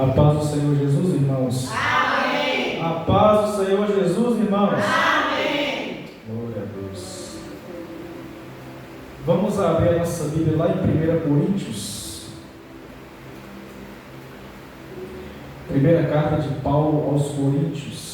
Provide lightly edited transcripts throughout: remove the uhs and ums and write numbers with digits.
A paz do Senhor Jesus, irmãos. Amém. A paz do Senhor Jesus, irmãos. Amém. Glória a Deus. Vamos abrir a nossa Bíblia lá em 1 Coríntios. Primeira carta de Paulo aos Coríntios.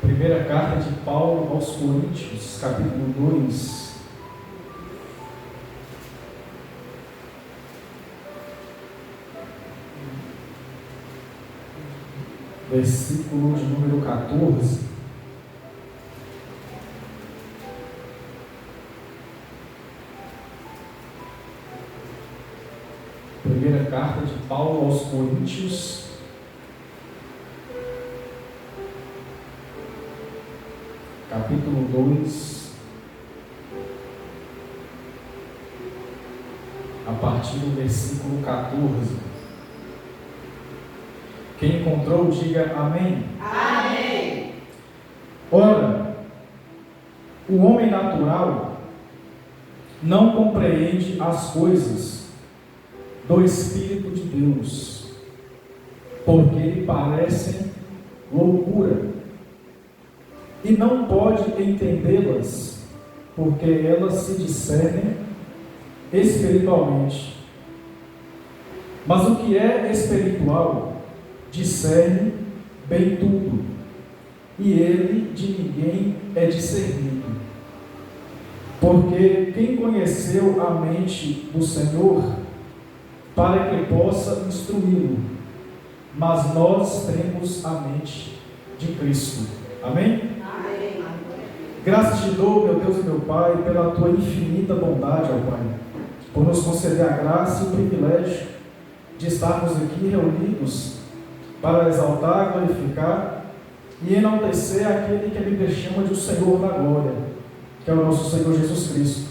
Primeira carta de Paulo aos Coríntios, capítulo 2. Versículo de número 14. Primeira carta de Paulo aos Coríntios, capítulo 2, a partir do versículo 14. Quem encontrou, diga amém. Amém. Ora, o homem natural não compreende as coisas do Espírito de Deus, porque lhe parecem loucura, e não pode entendê-las, porque elas se discernem espiritualmente. Mas o que é espiritual discerne bem tudo, e ele de ninguém é discernido. Porque quem conheceu a mente do Senhor para que possa instruí-lo? Mas nós temos a mente de Cristo. Amém? Graças te dou, meu Deus e meu Pai, pela tua infinita bondade, ó Pai, por nos conceder a graça e o privilégio de estarmos aqui reunidos para exaltar, glorificar e enaltecer aquele que a Bíblia chama de o Senhor da glória, que é o nosso Senhor Jesus Cristo.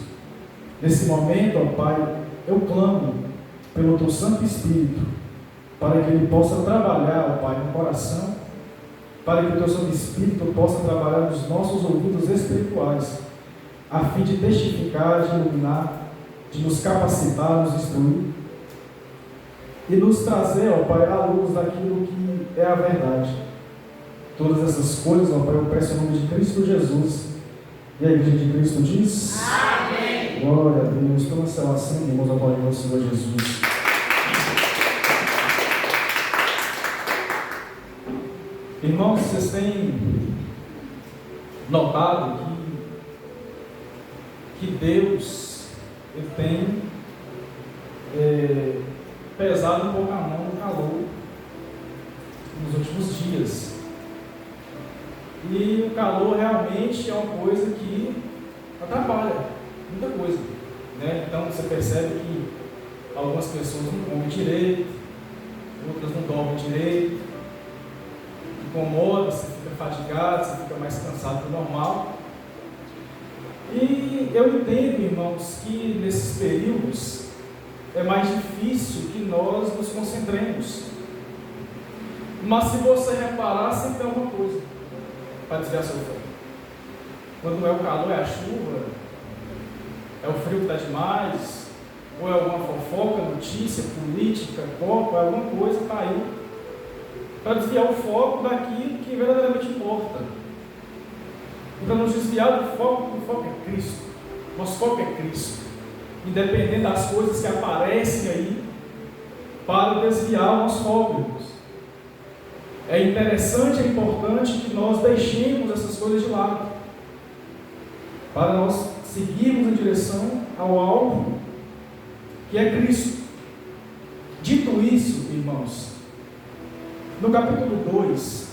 Nesse momento, ó Pai, eu clamo pelo teu Santo Espírito, para que ele possa trabalhar, ó Pai, no coração, para que o teu Santo Espírito possa trabalhar nos nossos ouvidos espirituais, a fim de testificar, de iluminar, de nos capacitar, nos instruir e nos trazer, ó Pai, à luz daquilo que é a verdade. Todas essas coisas, ó Pai, eu peço em nome de Cristo Jesus. E a Igreja de Cristo diz: Amém. Glória a Deus. Toda essa oração, irmãos, ao Pai do Senhor Jesus. Irmãos, vocês têm notado que Deus ele tem pesado um pouco a mão no calor nos últimos dias. E o calor realmente é uma coisa que atrapalha muita coisa, né? Então você percebe que algumas pessoas não comem direito, outras não dormem direito, incomoda, você fica fatigado, você fica mais cansado do normal. E eu entendo, irmãos, que nesses períodos é mais difícil que nós nos concentremos. Mas se você reparar, sempre tem alguma coisa para desviar seu foco. Quando não é o calor, é a chuva, é o frio que está demais, ou é alguma fofoca, notícia, política, copa, alguma coisa está aí para desviar o foco daquilo que verdadeiramente importa. E para nos desviar do foco, o foco é Cristo. Nosso foco é Cristo. Independente das coisas que aparecem aí, para desviar o nosso foco, irmãos. É interessante, é importante que nós deixemos essas coisas de lado, para nós seguirmos em direção ao alvo, que é Cristo. Dito isso, irmãos, no capítulo 2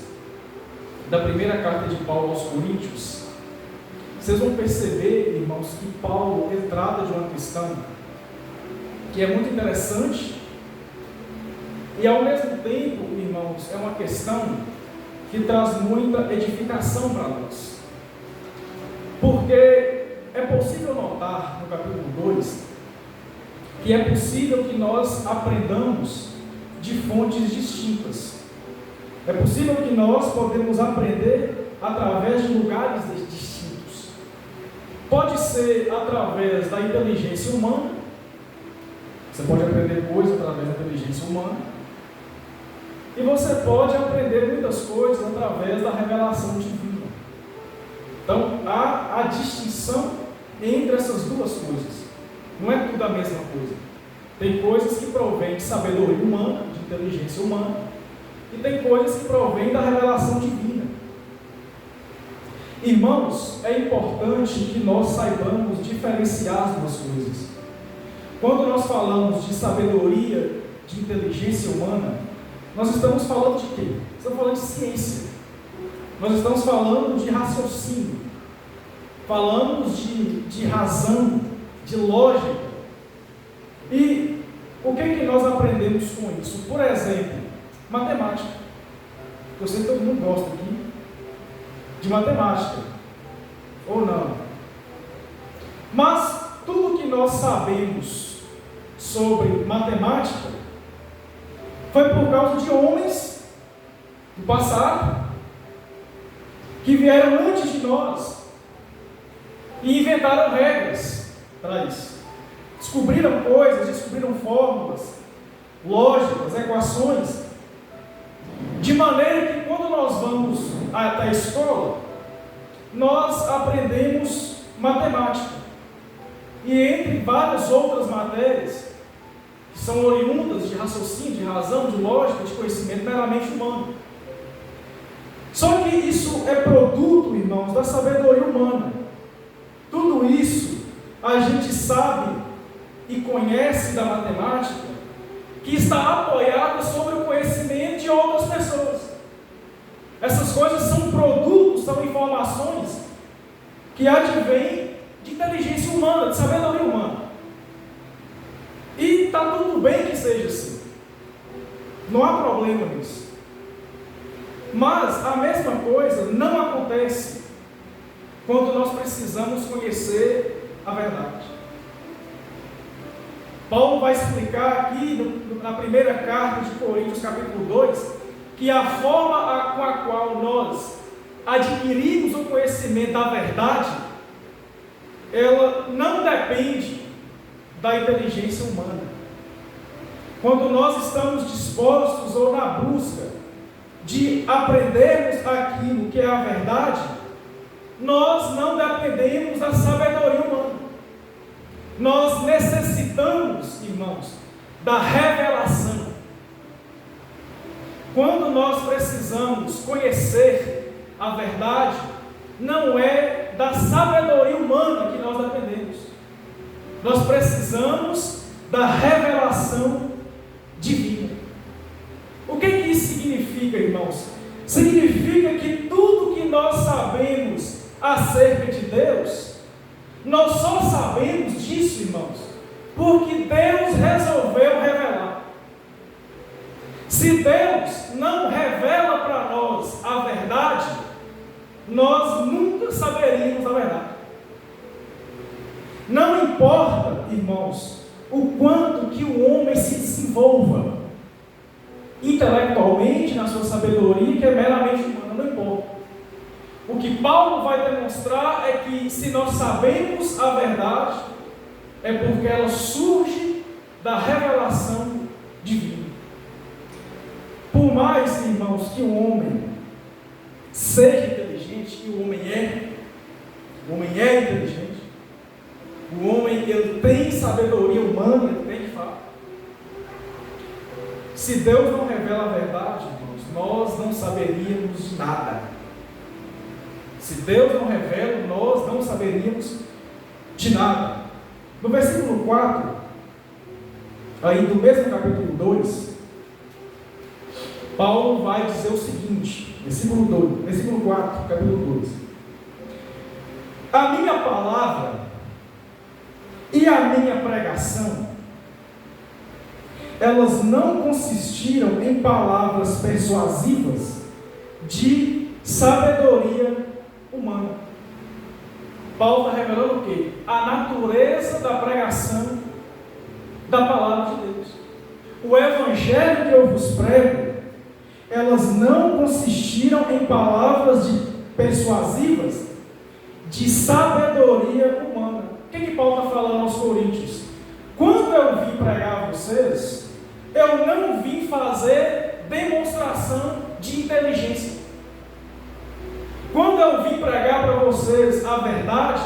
da primeira carta de Paulo aos Coríntios, vocês vão perceber, irmãos, que Paulo trata de uma questão que é muito interessante E ao mesmo tempo, irmãos, é uma questão que traz muita edificação para nós. Porque é possível notar no capítulo 2 que é possível que nós aprendamos de fontes distintas. É possível que nós podemos aprender através de lugares distintos. Pode ser através da inteligência humana. Você pode aprender coisas através da inteligência humana. E você pode aprender muitas coisas através da revelação divina. Então, há a distinção entre essas duas coisas. Não é tudo a mesma coisa. Tem coisas que provêm de sabedoria humana, de inteligência humana, e tem coisas que provêm da revelação divina. Irmãos, é importante que nós saibamos diferenciar as duas coisas. Quando nós falamos de sabedoria, de inteligência humana, nós estamos falando de quê? Estamos falando de ciência. Nós estamos falando de raciocínio. Falamos de razão, de lógica. E o que nós aprendemos com isso? Por exemplo, matemática. Eu sei que todo mundo gosta aqui de matemática. Ou não. Mas tudo que nós sabemos sobre matemática foi por causa de homens do passado que vieram antes de nós e inventaram regras para isso. Descobriram coisas, descobriram fórmulas, lógicas, equações, de maneira que quando nós vamos até a escola, nós aprendemos matemática. E entre várias outras matérias, que são oriundas de raciocínio, de razão, de lógica, de conhecimento meramente humano. Só que isso é produto, irmãos, da sabedoria humana. Tudo isso a gente sabe e conhece da matemática, que está apoiada sobre o conhecimento de outras pessoas. Essas coisas são produtos, são informações que advêm de inteligência humana, de sabedoria humana. E está tudo bem que seja assim. Não há problema nisso. Mas a mesma coisa não acontece quando nós precisamos conhecer a verdade. Paulo vai explicar aqui na primeira carta de Coríntios, capítulo 2, que a forma com a qual nós adquirimos o conhecimento da verdade, ela não depende da inteligência humana. Quando nós estamos dispostos ou na busca de aprendermos aquilo que é a verdade, nós não dependemos da sabedoria humana. Nós necessitamos, irmãos, da revelação. Quando nós precisamos conhecer a verdade, não é da sabedoria humana que nós dependemos. Nós precisamos da revelação divina. O que isso significa, irmãos? Significa que tudo que nós sabemos acerca de Deus, nós só sabemos disso, irmãos, porque Deus resolveu revelar. Se Deus não revela para nós a verdade, nós nunca saberíamos a verdade. Não importa, irmãos, o quanto que o homem se desenvolva intelectualmente na sua sabedoria, que é meramente humana, não importa. O que Paulo vai demonstrar é que se nós sabemos a verdade, é porque ela surge da revelação divina. Por mais, irmãos, que o homem seja inteligente, que o homem é inteligente, o homem ele tem sabedoria humana, ele tem de fato. Se Deus não revela a verdade, irmãos, nós não saberíamos de nada. Se Deus não revela, nós não saberíamos de nada. No versículo 4, aí do mesmo capítulo 2, Paulo vai dizer o seguinte, versículo 4, capítulo 2. A minha palavra e a minha pregação elas não consistiram em palavras persuasivas de sabedoria humana. Paulo está revelando o quê? A natureza da pregação da palavra de Deus. O evangelho que eu vos prego, elas não consistiram em palavras persuasivas de sabedoria humana. O que Paulo está falando aos coríntios? Quando eu vim pregar a vocês, eu não vim fazer demonstração de inteligência. Quando eu vim pregar para vocês a verdade,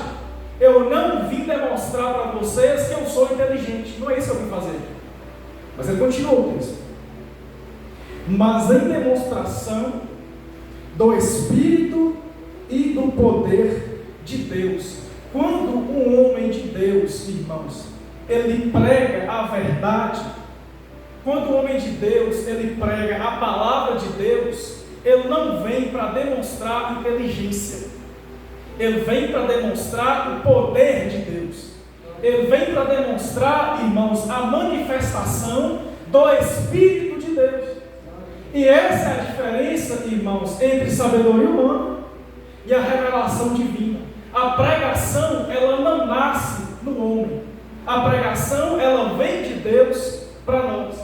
eu não vim demonstrar para vocês que eu sou inteligente. Não é isso que eu vim fazer. Mas ele continuou com isso. Mas em demonstração do Espírito e do poder de Deus. Quando um homem de Deus, irmãos, ele prega a verdade, quando o homem de Deus, ele prega a palavra de Deus, ele não vem para demonstrar inteligência, ele vem para demonstrar o poder de Deus, ele vem para demonstrar, irmãos, a manifestação do Espírito de Deus. E essa é a diferença, irmãos, entre sabedoria humana e a revelação divina. A pregação, ela não nasce no homem, a pregação, ela vem de Deus para nós,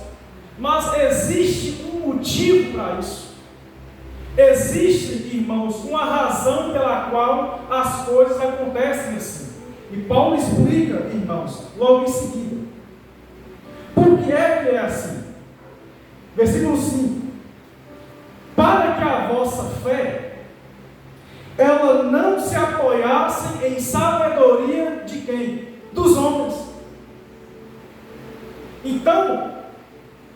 mas existe um motivo para isso. Existe, irmãos, uma razão pela qual as coisas acontecem assim. E Paulo explica, irmãos, logo em seguida. Por que é assim? Versículo 5. Para que a vossa fé, ela não se apoiasse em sabedoria de quem? Dos homens. Então,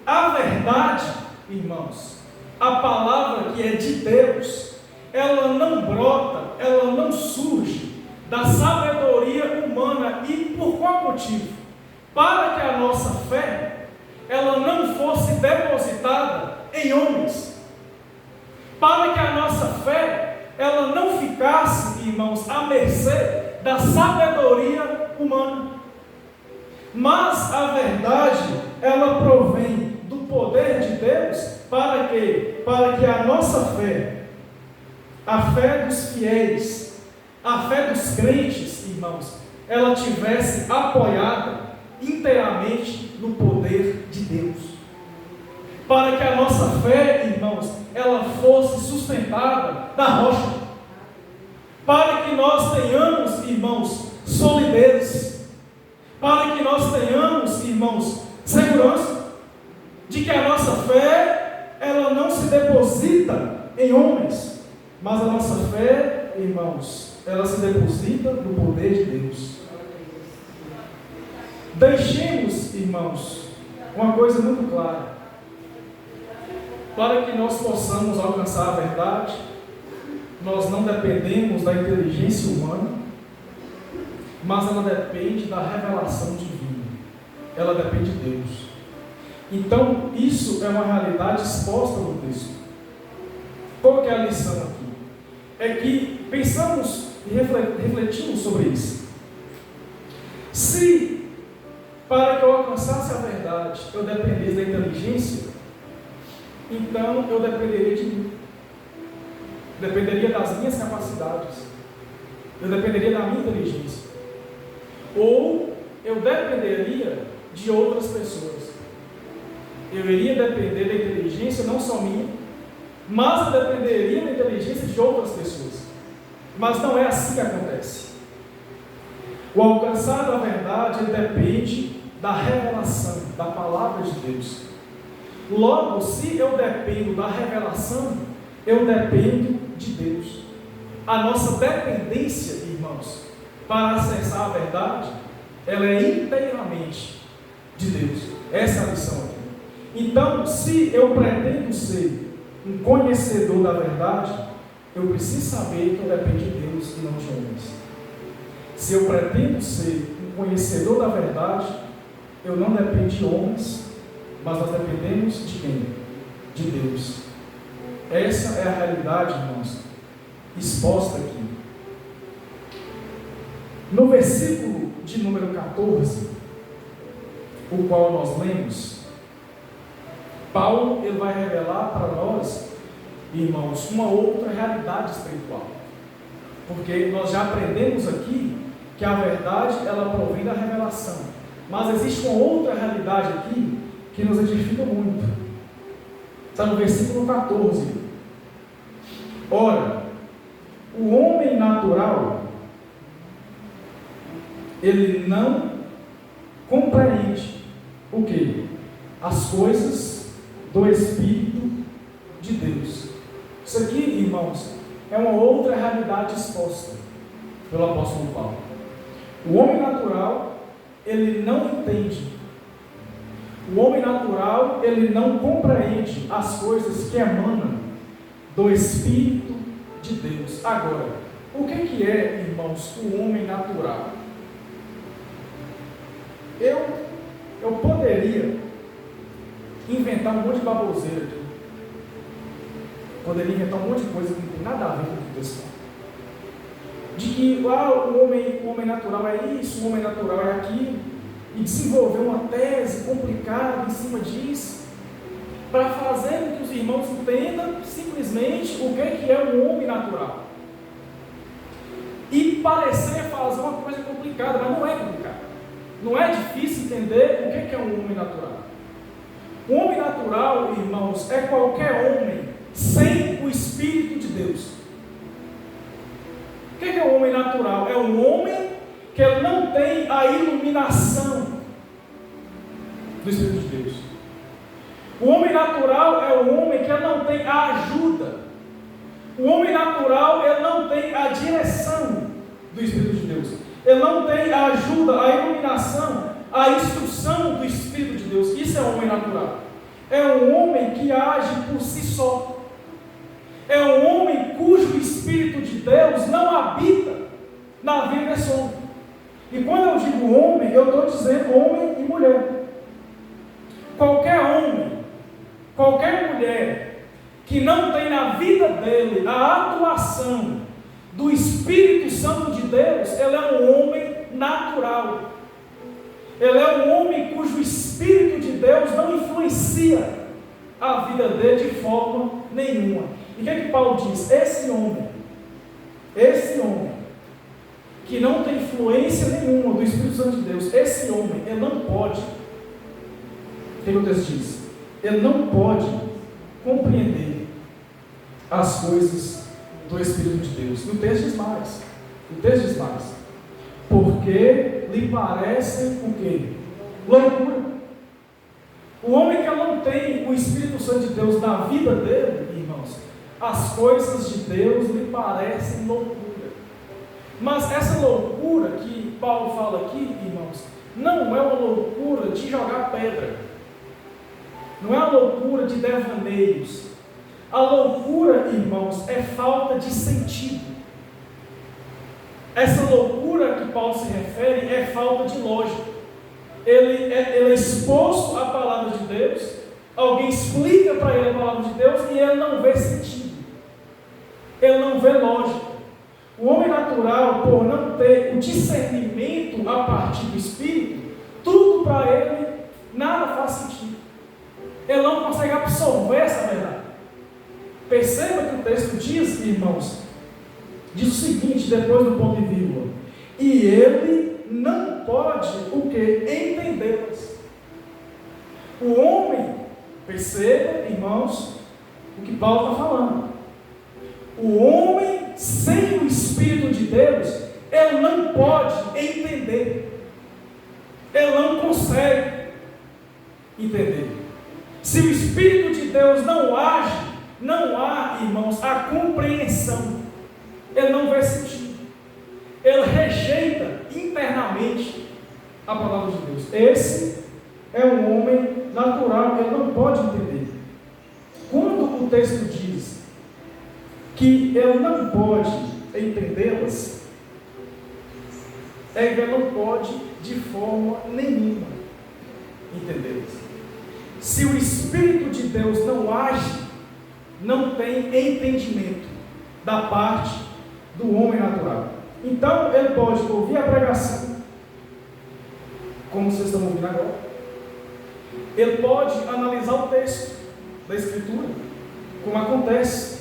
a verdade, irmãos, a palavra que é de Deus, ela não brota, ela não surge da sabedoria humana. E por qual motivo? Para que a nossa fé, ela não fosse depositada em homens. Para que a nossa fé, ela não ficasse, irmãos, à mercê da sabedoria humana. Mas a verdade, ela provém do poder de Deus, para quê? Para que a nossa fé, a fé dos fiéis, a fé dos crentes, irmãos, ela tivesse apoiada inteiramente no poder de Deus. Para que a nossa fé, irmãos, ela fosse sustentada na rocha. Para que nós tenhamos, irmãos, solidez. Para que nós tenhamos, irmãos, segurança de que a nossa fé, ela não se deposita em homens, mas a nossa fé, irmãos, ela se deposita no poder de Deus. Deixemos, irmãos, uma coisa muito clara. Para que nós possamos alcançar a verdade, nós não dependemos da inteligência humana, mas ela depende da revelação divina. Ela depende de Deus. Então, isso é uma realidade exposta no texto. Qual que é a lição aqui? É que pensamos e refletimos sobre isso. Se, para que eu alcançasse a verdade, eu dependesse da inteligência, então eu dependeria de mim. Dependeria das minhas capacidades. Eu dependeria da minha inteligência. Ou eu dependeria de outras pessoas. Eu iria depender da inteligência não só minha, mas eu dependeria da inteligência de outras pessoas. Mas não é assim que acontece. O alcançar da verdade depende da revelação, da palavra de Deus. Logo, se eu dependo da revelação, eu dependo de Deus. A nossa dependência, irmãos, para acessar a verdade, ela é inteiramente de Deus. Essa é a lição aqui. Então, se eu pretendo ser um conhecedor da verdade, eu preciso saber que eu dependo de Deus e não de homens. Se eu pretendo ser um conhecedor da verdade, eu não dependo de homens, mas nós dependemos de quem? De Deus. Essa é a realidade, irmãos, exposta aqui. No versículo de número 14, o qual nós lemos, Paulo ele vai revelar para nós, irmãos, uma outra realidade espiritual. Porque nós já aprendemos aqui que a verdade ela provém da revelação. Mas existe uma outra realidade aqui que nos edifica muito. Está no versículo 14. Ora, o homem natural, ele não compreende o quê? As coisas do Espírito de Deus. Isso aqui, irmãos, é uma outra realidade exposta pelo apóstolo Paulo. O homem natural, ele não entende. O homem natural, ele não compreende as coisas que emanam do Espírito de Deus. Agora, o que é, irmãos, o homem natural? Eu poderia inventar um monte de baboseira aqui. Poderia inventar um monte de coisa que não tem nada a ver com o que Deus fala. De que o homem natural é isso, o homem natural é aquilo, e desenvolver uma tese complicada em cima disso, para fazer com que os irmãos entendam simplesmente o que é um homem natural. E parecer fazer uma coisa complicada, mas não é complicado. Não é difícil entender o que é um homem natural. O homem natural, irmãos, é qualquer homem sem o Espírito de Deus. O que é um homem natural? É um homem que não tem a iluminação do Espírito de Deus. O homem natural é um homem que não tem a ajuda. O homem natural ele não tem a direção do Espírito de Deus. Ele não tem a ajuda, a iluminação, a instrução do Espírito de Deus. Isso é um homem natural. É um homem que age por si só. É um homem cujo Espírito de Deus não habita na vida desse homem. E quando eu digo homem, eu estou dizendo homem e mulher. Qualquer homem, qualquer mulher que não tem na vida dele a atuação do Espírito Santo de Deus, ele é um homem natural. Ele é um homem cujo Espírito de Deus não influencia a vida dele de forma nenhuma. E o que é que Paulo diz? Esse homem, que não tem influência nenhuma do Espírito Santo de Deus, esse homem, ele não pode, o que o texto diz? Ele não pode compreender as coisas do Espírito de Deus. E o texto diz mais. Porque lhe parecem o quê? Loucura. O homem que não tem o Espírito Santo de Deus na vida dele, irmãos, as coisas de Deus lhe parecem loucura. Mas essa loucura que Paulo fala aqui, irmãos, não é uma loucura de jogar pedra. Não é uma loucura de devaneios. A loucura, irmãos, é falta de sentido. Essa loucura que Paulo se refere é falta de lógica. Ele é exposto à palavra de Deus, alguém explica para ele a palavra de Deus e ele não vê sentido. Ele não vê lógica. O homem natural, por não ter o discernimento a partir do Espírito, tudo para ele, nada faz sentido. Ele não consegue absorver essa verdade. Perceba que o texto diz, irmãos, diz o seguinte, depois do ponto e vírgula: e ele não pode o que? Entendê-las. O homem, perceba, irmãos, o que Paulo está falando. O homem sem o Espírito de Deus, ele não pode entender. Ele não consegue entender. Se o Espírito de Deus não age, não há, irmãos, a compreensão. Ele não vê sentido. Ele rejeita internamente a palavra de Deus. Esse é um homem natural, ele não pode entender. Quando o texto diz que ele não pode entendê-las, é que ele não pode de forma nenhuma entendê-las. Se o Espírito de Deus não age, não tem entendimento da parte do homem natural. Então ele pode ouvir a pregação, como vocês estão ouvindo agora. Ele pode analisar o texto, da Escritura, como acontece.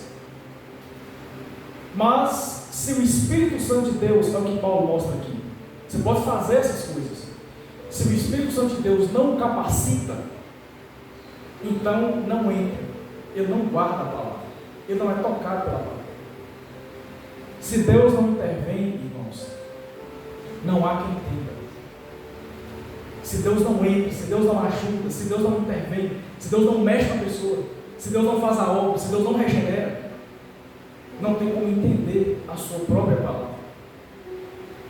Mas, se o Espírito Santo de Deus, é o que Paulo mostra aqui, você pode fazer essas coisas. Se o Espírito Santo de Deus não o capacita, então não entra, ele não guarda a palavra, ele não é tocado pela palavra. Se Deus não intervém, irmãos, não há quem entenda. Se Deus não entra, se Deus não ajuda, se Deus não intervém, se Deus não mexe na pessoa, se Deus não faz a obra, se Deus não regenera, não tem como entender a sua própria palavra.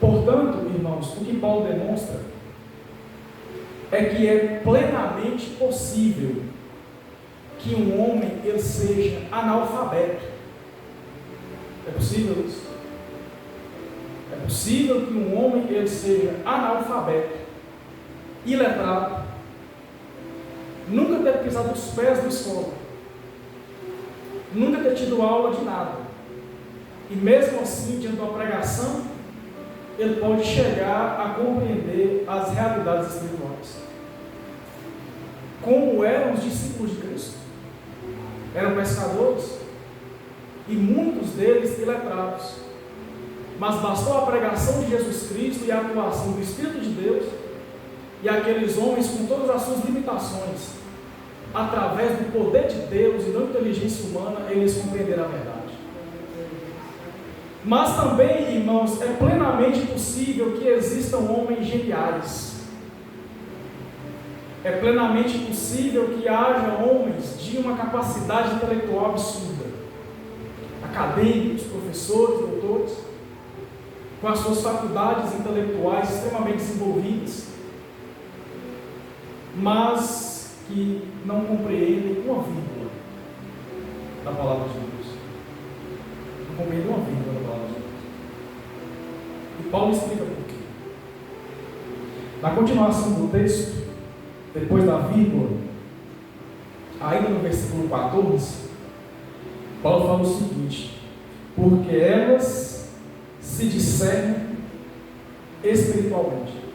Portanto, irmãos, o que Paulo demonstra é que é plenamente possível que um homem ele seja analfabeto. É possível isso? É possível que um homem ele seja analfabeto, iletrado, nunca ter pisado os pés na escola, nunca ter tido aula de nada, e mesmo assim, diante de uma pregação, ele pode chegar a compreender as realidades espirituais. Como eram os discípulos de Cristo? Eram pescadores, e muitos deles iletrados, mas bastou a pregação de Jesus Cristo e a atuação do Espírito de Deus, e aqueles homens com todas as suas limitações, através do poder de Deus e da inteligência humana, eles compreenderam a verdade. Mas também, irmãos, é plenamente possível que existam homens geniais. É plenamente possível que haja homens de uma capacidade intelectual absurda, acadêmicos, professores, doutores, com as suas faculdades intelectuais extremamente desenvolvidas, mas que não compreendem uma vírgula da palavra de Deus. Não compreendem uma vírgula da palavra de Deus. E Paulo explica por quê. Na continuação do texto, depois da vírgula, ainda no versículo 14, Paulo fala o seguinte: porque elas se discernem espiritualmente.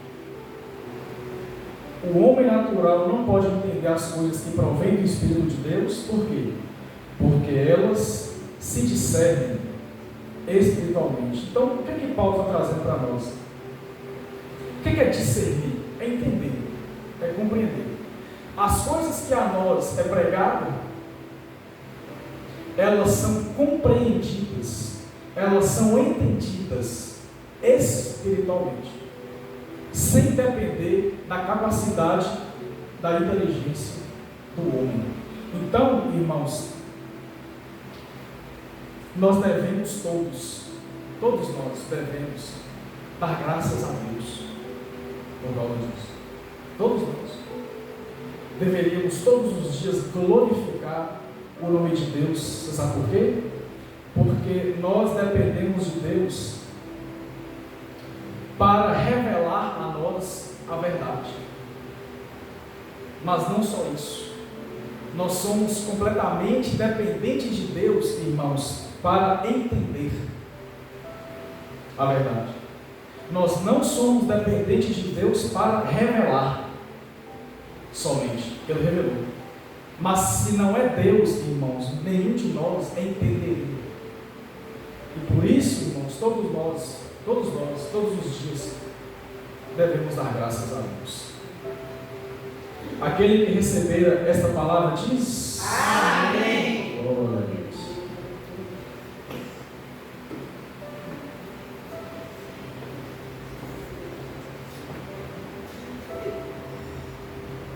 O homem natural não pode entender as coisas que provêm do Espírito de Deus. Por quê? Porque elas se discernem espiritualmente. Então, o que é que Paulo está trazendo para nós? O que é discernir? É entender, é compreender. As coisas que a nós é pregado, elas são compreendidas, elas são entendidas espiritualmente, sem depender da capacidade da inteligência do homem. Então, irmãos, nós devemos todos nós devemos dar graças a Deus por causa disso. Todos nós deveríamos todos os dias glorificar o nome de Deus. Você sabe por quê? Porque nós dependemos de Deus para revelar a nós a verdade. Mas não só isso, nós somos completamente dependentes de Deus, irmãos, para entender a verdade. Nós não somos dependentes de Deus para revelar somente, que Ele revelou. Mas se não é Deus, irmãos, nenhum de nós entenderia. E por isso, irmãos, todos nós, todos os dias, devemos dar graças a Deus. Aquele que receber esta palavra diz: